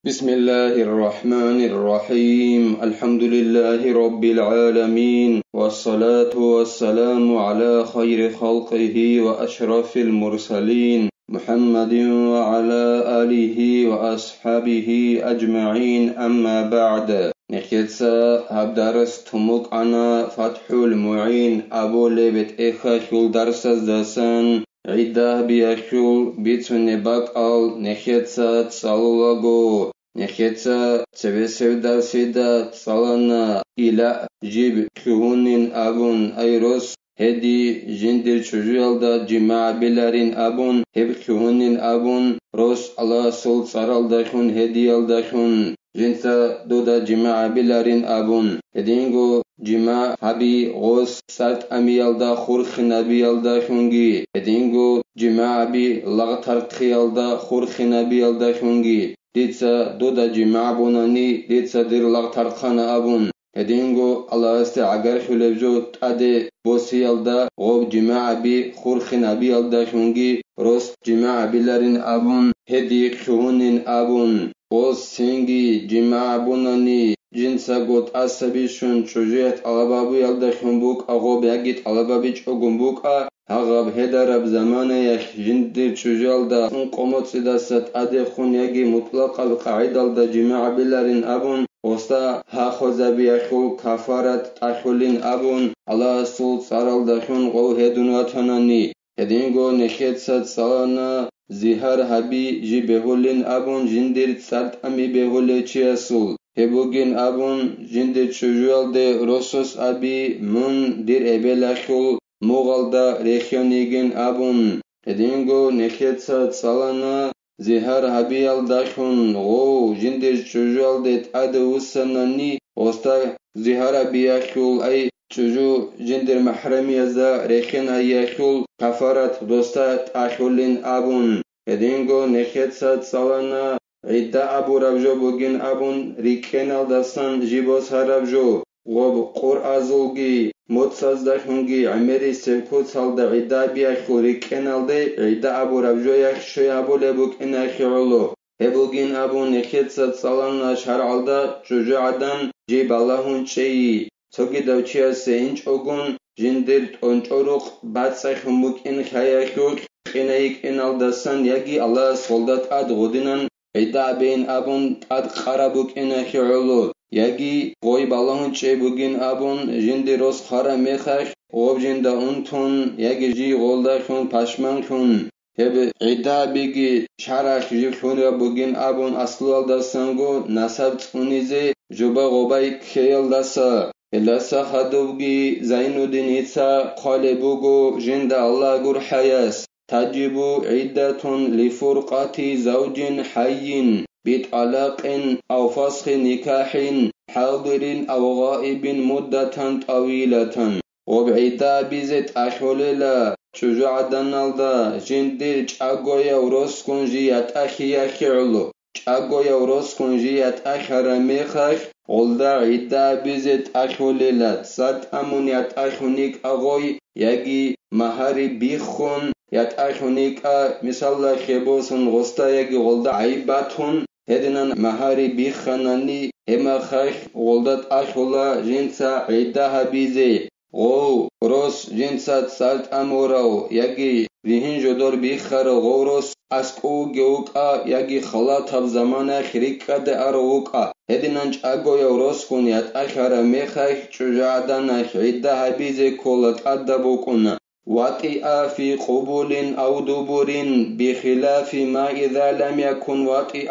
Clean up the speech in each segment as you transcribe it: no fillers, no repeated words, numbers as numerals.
بسم الله الرحمن الرحيم الحمد لله رب العالمين والصلاة والسلام على خير خلقه وأشرف المرسلين محمد وعلى آله وأصحابه أجمعين أما بعد نخيتسا هبدرس تموك أنا فتح المعين أبو لبت إخا شول درس دسان عده بيخول بيتون بقال نخيتسا تصالوغو نخيتسا تبسودا سيدا تصالنا إلى جيب خونين أبون أيروس هدي جندر چوجوالدا جماع بلارين أبون هب خونين أبون روس الله سول صارالداخون هديالداخون جنسا دودا جماع بلارين أبون هدينغو جماع حبي غوس سات أميالدا خورخ نبيالدا خونجي هدينغو جماع بي لغتر خيالدا خورخ نبيالدا خونجي ديتسا دودا جماع بوناني ديتسا دير لغتر خانا أبون هدينغو الله استعجر خلبجو تادي بوسيالدا غوب جماع بي خورخ نبيالدا خونجي روس جماع بلارين أبون هدي خونين أبون بوس سينجي جماع بوناني جنسا قد أسابيشون چوجيت علابابو يالدخون بوك أغوب يجيت علابابيچ أغن بوك هغاب هدرب زمانه يخ جندر چوجيالدا قمت سدست أدخون يجي مطلق القاعدة جماع بلارين أبون وستا هاخوزا بيخول كفارت تخولين أبون على سول سارالدخون غو هدون وطناني هدينغو نخيتسات سالانا زهر هبي جي بهولين أبون جندر تسات أمي بهولي چياسول هبوغين أبون جندر چوجوالده روسوس أبي من دير إبلاخول مغالدا ريخيونيگين أبون هدينغو نخيتسات سالانا زهر هبيال داخون غو جندر چوجوالده تاد وسناني وستا زهر بياخول أي چوجو جندر محرمي ازا ريخين أياخول كفارت دوستا تاخولين أبون هدينغو نخيتسات سالانا عده أبو ربجو بوغين أبون ريكينال دستان جيبوس هربجو غوب قور أزولغي موتساز دخونغي عمري سيكوت سالدا عده بياخو ريكينال دي عده أبو ربجو يخشي أبو لبوك إناخي علو هبوغين أبو نخيتسات سالانا شرعالدا چوجو عدن جيب اللهون چيي توغي دوچيا سينچ أغون جندر تونچوروق باتسخ ممكن خياخوك خينايك إنال دستان يجي الله سولدات أد غدنان عده بين أبون تاد خرابوك إناخي علو يجي غوي بالهون چي بوغين أبون جندر روس خارا ميخاخ غوب جندا انتون يجي جي غولدا خون پشمان خون هب عده بيگي شارخ جي خون بوغين أبون أصلوال دستانگو نسب تونيزي جوبا غوباي خيال دستا إلاسا خدوبگي زين الدين إيسا قالبوغو جندا الله غور حياس تجب عدة لفرقة زوج حي بطلاق أو فسخ نكاح حاضر أو غائب مدة طويلة وبعدة بزت أخوللا شجاع دنالدا جندر چاگويا وروسكون جيات أخيا خيرلو چاگويا وروسكون جيات أخر ميخاخ غلدا عدة بزت أخوللا سات أمونيات أخونيك أغوي يجي مهاري بيخون يات أخونيكا مثلا خيبوسن غستا يجي غلدا عيباتون هدنان مهاري بيخاناني هما خاخ غلدات أخولا جنسا عدها بيزي غو روس جنسا تسالت أموراو يجي ريهن جدور بيخار غوروس أسكو جوكا يجي خلاطب زمانا خريكا دي أروكا هدنان چاگو يوروس كون يات أخار ميخاخ چجعدانا عدها بيزي كولت أدبوكونا وطئ في قبول أو دبر بخلاف ما إذا لم يكن وطئ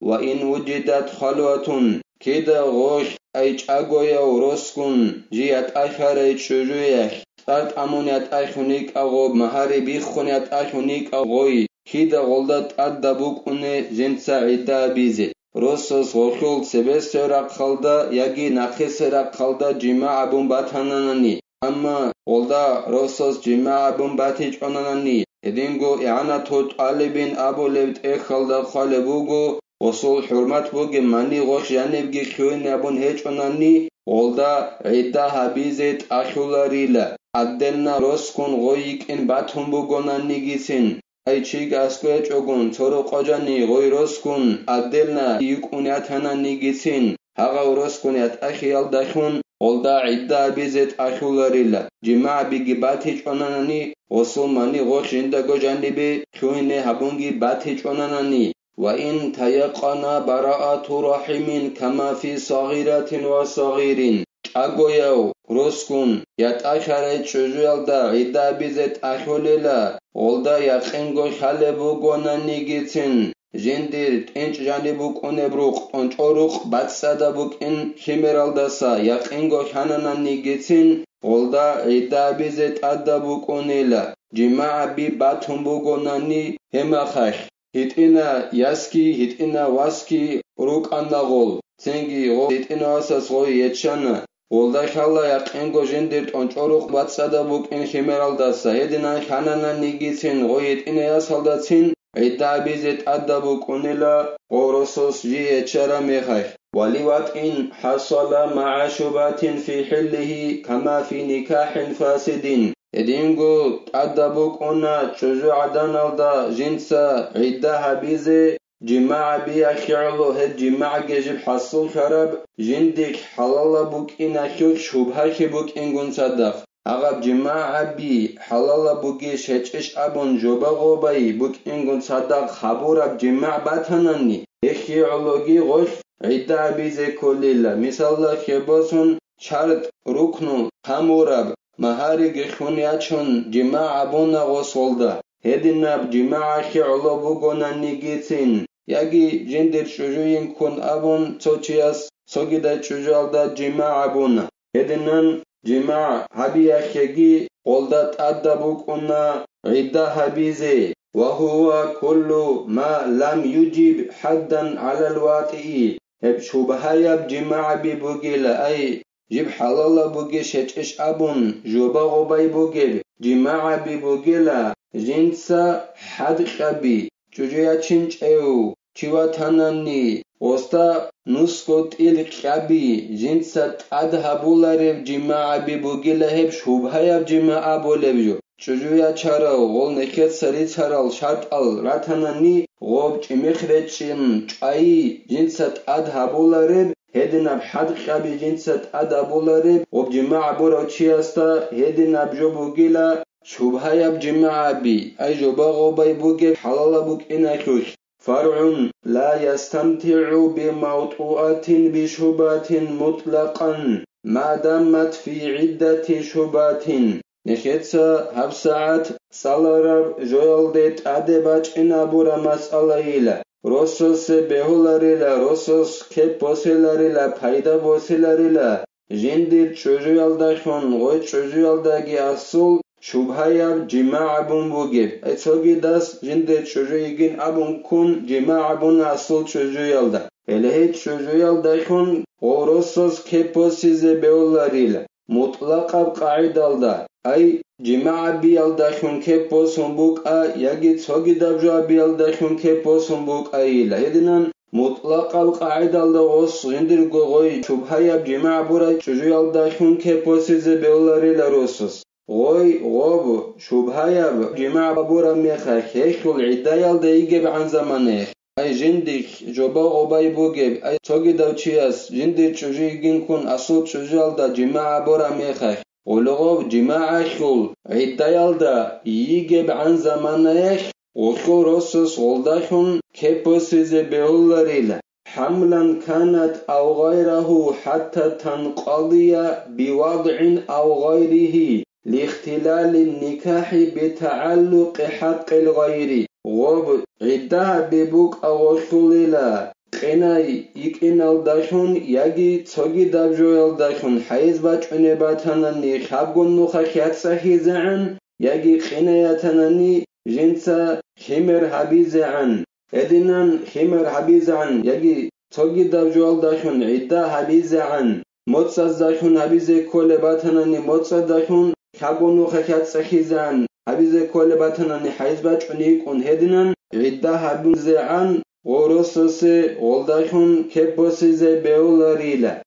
وإن وجدت خلوة كده غوش أي چاگويا وروسكون جيات أخر أي چجويخ سارت أمونيات أخونيك أغوب مهاري بيخونيات أخونيك أغوي كده غلدت أدبوكون جنسا عدا بيزي روسوس غوخول سبس سيراق خالدا يجي نخي سيراق خالدا جماع بون باتاناناني أما غلدا روسوس جماع بون باتيج أناناني هدينغو إعانا توت قالبين أبو لبت إخالدا خالبوغو وصول حرمت بوغي ماني غوش جانبگي خوين أبون هيج أناني غلدا عدا حبيزت أخولاريلا عدلنا روسكون غويك إن باتهم بوغوناني گيسين აი ჩიგასკო ჭოგუნ ცორო ყოჯანი ღოიროსკუნ ადელნა იუკუნიათანა ნიგიცინ ჰაღაუროსკუნიათ ახიალ დახუნ ოლდა იდა ბიზეთ ახულარილა ჯიმა ბიგი ბათი ჭონანანი ოსულმანი ღოშინდა გოჯანიბი ხუინე ჰაბუნგი ბათი ჭონანანი وإن تيقنا براءة رحم كما في صغيرة وصغير أقوياو روسكون يتأخرت شجوالدا عدا بزت أخوليلا olda yaqingo xalebу gonanigitsin jendir tenç janibuk onebruq onçoruq batsadabuk'in khimeraldasa yaqingo xanananigitsin olda idabizet adabuk onela jima'a bi batumbu gonani hemaxax hitina yaski hitina waski ruqandagol sengi hitina asas goy yetshana olda xalla yaqingo jendir onçoruq batsadabuk'in khimeraldasa edinan xanananigitsin goy hitina yasaldatsin idabizet adabuk onela qorosos yetshara mexax ولوطئ حصل مع شبهة في حله كما في نكاح فاسد edingo adabuk ona çocuğu adanalda jinsa iddaha bize cima'a bi akhirlo he cima'a gejib hasıl şarab jindik halala buk in akhir şubha ki buk in gunsadaf agab cima'a bi halala bugi şeçiş abon joba gobay buk in gunsadak khaburab cima'a batanani ekhiyologi goş idda bize kolila misalla khebosun şart ruknu khamurab mahari gkhuniachun jima'a bona gosolda hedinab jima'a khi'lobu gonanigitsin yagi jendir çocuğun kun abon çoçiyas sogida çocuğalda jima'a bona hedinan jima'a habiyakegi oldat adabuk ona idda habize وهو كل ما لم يجب حدا على الواقع hep şubhayab jima'a bi bugila ay jib halala bugi şeçiş abun juba gobay bugil jima'a bi bugila jinsa hadqabi çocuğa çinçeu çivatanani osta nuskotil qabi jinsa adhabularev jima'a bi bugila hep şubhayab jima'a bolebjo çocuğa çara ol neket sari çaral şart al ratanani gob çimixreçim çay jinsat adhabularev hedinab hadqabi jinsat adhabularev ob jima'a boroçiyasta hedinab jobugila şubhayab jima'a bi ay joba gobay buge halala buk inakhuş far'un la yastamti'u bi mawtu'atin bi shubatin mutlaqan ma damat fi iddati shubatin نخيتسا هب ساعت سالارب جوالدت عدباج انابورا مسألهيلا روسوس بهولاريلا روسوس كep بوسيلاريلا payda بوسيلاريلا جندر çocuğaldakon goy çocuğaldagi asıl şubhayab jima'a bun bugib etsogi das jindr çocuğigin abun kun jima'a bun asıl çocuğalda hele hiç çocuğaldakon orosos kep bosize beholarila mutlaqab qaidalda ay jima'a biyaldakun kep bosun buk a yagi tsogi dabja biyaldakun kep bosun buk ayla hedinan mutlaqab qaidalda os jindir goy şubhayab jima'a bura çocuğaldakun kep bosize beholarila rosos goy gob şubhayab jima'a bura mexa khul idayalda igeb an zamane ay jindik joba obay bugeb ay tsogi davchiyas jindir çocuğigin kun asıl çocuğalda jima'a bura mexa ولغو جماعة خل عدايالدا يجب عن زمانه وخو رسوس غلداخن كبسيز بهولاريلا حملا كانت أو غيره حتى تنقضي بوضع أو غيره لاختلال النكاح بتعلق حق الغير غب عدا ببوك أو خليلا قناي يكينالداخون ياگي تسوگي دابجويالداخون حيز باچونباتاناني خابگون نوخا خياتساخيزعن ياگي قناياتاناني جنسا خمر حبيزعن ادنان خمر حبيزعن ياگي تسوگي دابجويالداخون عدا حبيزعن موتسازداخون حبيزي كولباتاناني موتسازداخون خابگون نوخا خياتساخيزعن حبيزي كولباتاناني حيز باچونيكون هدنان عدا حبيزعن غورسوسي غولداخون كبوسيزي بيولاريلا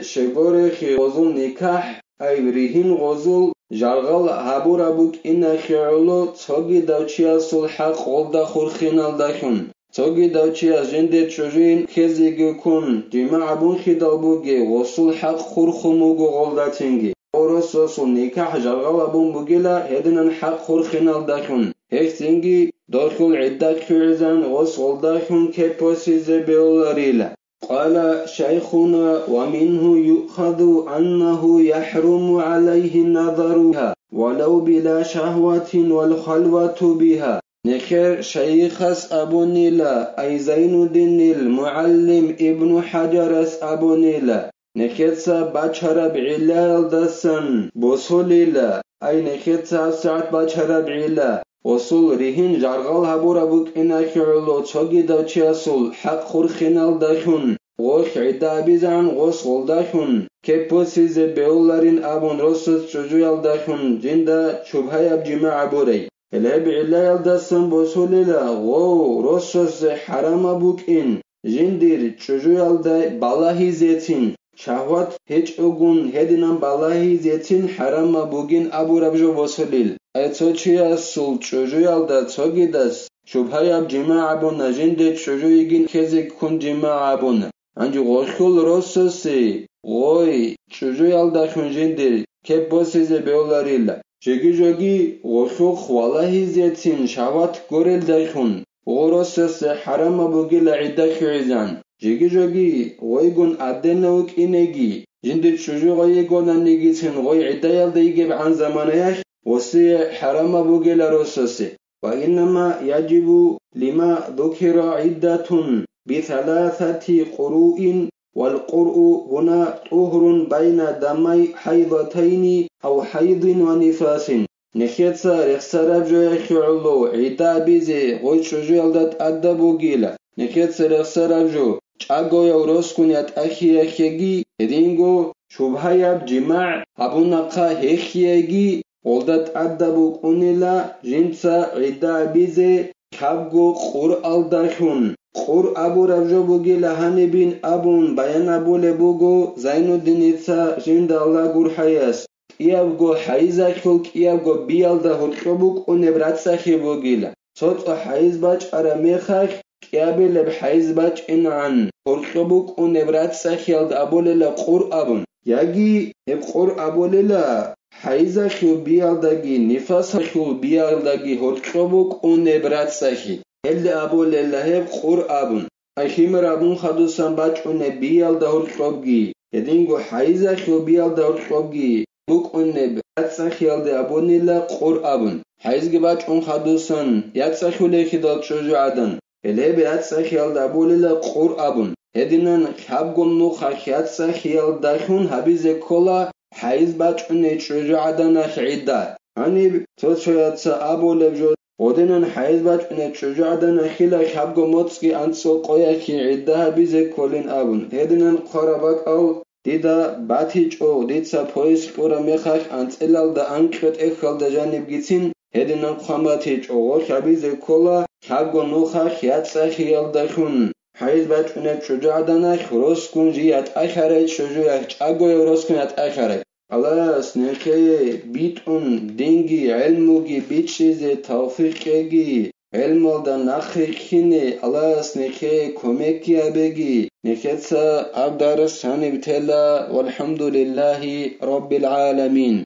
شغوري خي غزول نكاح اي بريهن غزول Jargal haburabuk ina khi'ulo tsogi davchia sul haq olda khurkhinal dakhun. Tsogi davchia jende chujin khezigi kun jima abun khidalbuge wosul haq khurkhumugu oldatingi. Orososul nikah jargal abun bugila hedinan haq khurkhinal dakhun. Hechtingi dokhul iddak khi'izan os oldakhun keposize beolarila. قال شيخنا ومنه يؤخذ أنه يحرم عليه نظرها ولو بلا شهوة والخلوة بها نخير شيخس أبو نيلا أي زين الدين المعلم ابن حجرس أبو نيلا نخيتسا بچرب علال دسن بوصوليلا أي نخيتسا ساعت بچرب علا وصول رهن جرغل هبورابوك إناك علو تشوغي دوچياسول حق خورخينال داخون غوخ عدابيزان غوص غلداخون كيبوسيز بيولارين أبون روسوس چوجويال داخون جندا شبهايب جماع بوري الهب علال دسن بوصوليلا غو روسوس حرام بوك إن جندير چوجويال دا بالاهي زيتين شهوات هيچ اوگون هدينان بالاهي زيتين حرام بوگين أبو ربجو بوصوليل أيتوچيا سول چوجويال دا توگيداس شبهايب جماع بونا جندي چوجويگين كزيك كون جماع بونا Anji goşkul rossesi, goy, çucuyal da şunjindir, kep bosize beolarilla. Jogi goşuk vallahi zetin şavat gorel daykhun. Gorossesi harama bugila idda khizan. Jogi goygun adenok inegi. Jindi çucu goygon annigisin goy iddayal da yigeb an zamanayaş. Wasi harama bugila rossesi. Ve innama yacibu lima dhukira iddatun. بثلاثة قروء والقرء هنا طهر بين دمي حيضتين أو حيض ونفاس نخيتسا رخسارب جوية خيعلو عدا بيزي غوي شجو يلدت أدبو جيلا نخيتسا رخسارب جو چاگو يوروسكون يات أخيخيگي هدينگو شبهايب جماع أبوناقا هخيگي ولدت أدبو قونيلا جنسا عدا بيزي كابگو قرآل داخون قر أبو ربجو بوغي لهاني بن أبون بيان أبو لبوغو زين الدين إتسا جند الله قر حياس إيابغو حيزا خلق إيابغو بيال دا هرقبوك ونبرات ساخي بوغيلا صوت حيز باج أراميخاك كيابي لب حيز باج إنعان هرقبوك ونبرات ساخي يالد أبو للا قر أبون ياغي هب قر أبو للا حيزا خيو بيال داغي نفاس خيو بيال داغي هرقبوك ونبرات ساخي هل أبو للهب قر أبون أخيمر أبون خدوسان باج أنه بيال دهور قبجي يدينغو حيزا خيو بيال دهور قبجي بوك أنه باتسا خيال ده أبون لله قر أبون حيزغي باج أن خدوسان ياتسا خيو لكي دال شجو عدن هله باتسا خيال ده أبون لله قر أبون هدينان خابگون نوخا ياتسا خيال داخون حبيز كولا حيز باج أنه شجو عدن خعيدا هني توتشو ياتسا أبو لبجو ودنن حيز باج أن شجاعدن خلا خابگو موتسكي أنسو قوياكي عدها بيزي كولين أبون هدنن قرابك أو ديدا باتيج أو ديتسا بويس قورا ميخاك أنت إلال دا أنكرت إخال دا جانب جيتين هدنن قاماتيج أو خابيزي كولا خابگو نوخا خياتسا خيال داخون حيز باج أن شجاعدن خروسكون جيات أخاريج شجوعك أغو يوروسكون يات أخاريج الله سنخي بيتون دينجي علموغي بيتشيزي توفيقيغي علمو دا نخي كيني الله سنخي كوميكي أبيغي نخيتسا عبدالرس هاني بتلا والحمد لله رب العالمين